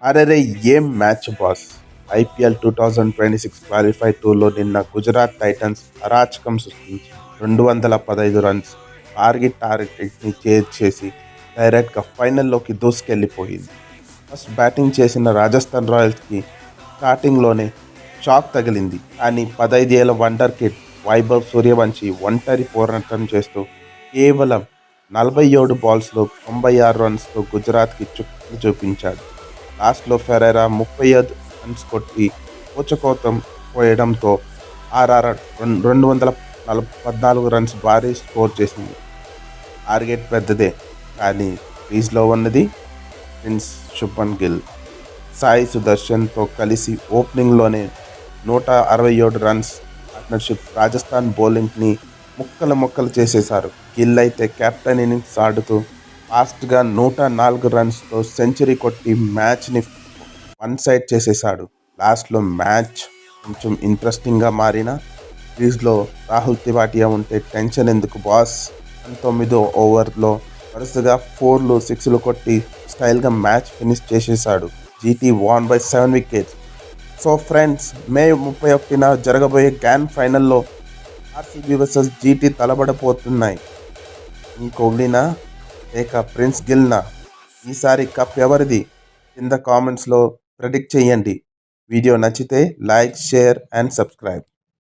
అరెరే ఏం match boss. IPL 2026 qualify టూలో నిన్న గుజరాత్ టైటన్స్ అరాచకం సృష్టించి 215 రన్స్ టార్గెట్ టార్గెట్ని చేసి డైరెక్ట్గా ఫైనల్లోకి దూసుకెళ్లిపోయింది. ఫస్ట్ బ్యాటింగ్ చేసిన రాజస్థాన్ రాయల్స్కి స్టార్టింగ్లోనే షాక్ తగిలింది. కానీ 15 ఏళ్ల వండర్ కిడ్ వైభవ్ సూర్యవంశి ఒంటరి పోరాటం చేస్తూ కేవలం 47 బాల్స్లో 96 రన్స్తో గుజరాత్కి చుక్కలు చూపించాడు. లాస్ట్లో ఫెరైరా 35 రన్స్ కొట్టి ఊచకోతం పోయడంతో ఆర్ఆర్ 214 రన్స్ భారీ స్కోర్ చేసింది. టార్గెట్ పెద్దదే, కానీ క్రీజ్లో ఉన్నది ప్రిన్స్ శుభన్ గిల్. సాయి సుదర్శన్తో కలిసి ఓపెనింగ్లోనే 167 రన్స్ పార్ట్నర్షిప్ రాజస్థాన్ బౌలింగ్ని ముక్కలు చేసేశారు. గిల్ అయితే కెప్టెన్ ఇన్నింగ్స్ ఆడుతూ ఫాస్ట్గా 104 రన్స్తో సెంచరీ కొట్టి మ్యాచ్ని వన్ సైడ్ చేసేశాడు. లాస్ట్లో మ్యాచ్ కొంచెం ఇంట్రెస్టింగ్గా మారిన క్రీజ్లో రాహుల్ తివాటియా ఉంటే టెన్షన్ ఎందుకు బాస్. 19వ ఓవర్లో వరుసగా 4లు 6లు కొట్టి స్టైల్గా మ్యాచ్ ఫినిష్ చేసేశాడు. GT won by 7 wickets. So friends, May 31న జరగబోయే గ్రాండ్ ఫైనల్లో ఆర్సీబీ వర్సెస్ జీటీ తలబడపోతున్నాయి. కోహ్లీనా లేక ప్రిన్స్ గిల్నా? ఈసారి కప్ ఎవరిది? కింద కామెంట్స్లో ప్రెడిక్ట్ చేయండి. వీడియో నచ్చితే లైక్, షేర్ అండ్ సబ్స్క్రైబ్.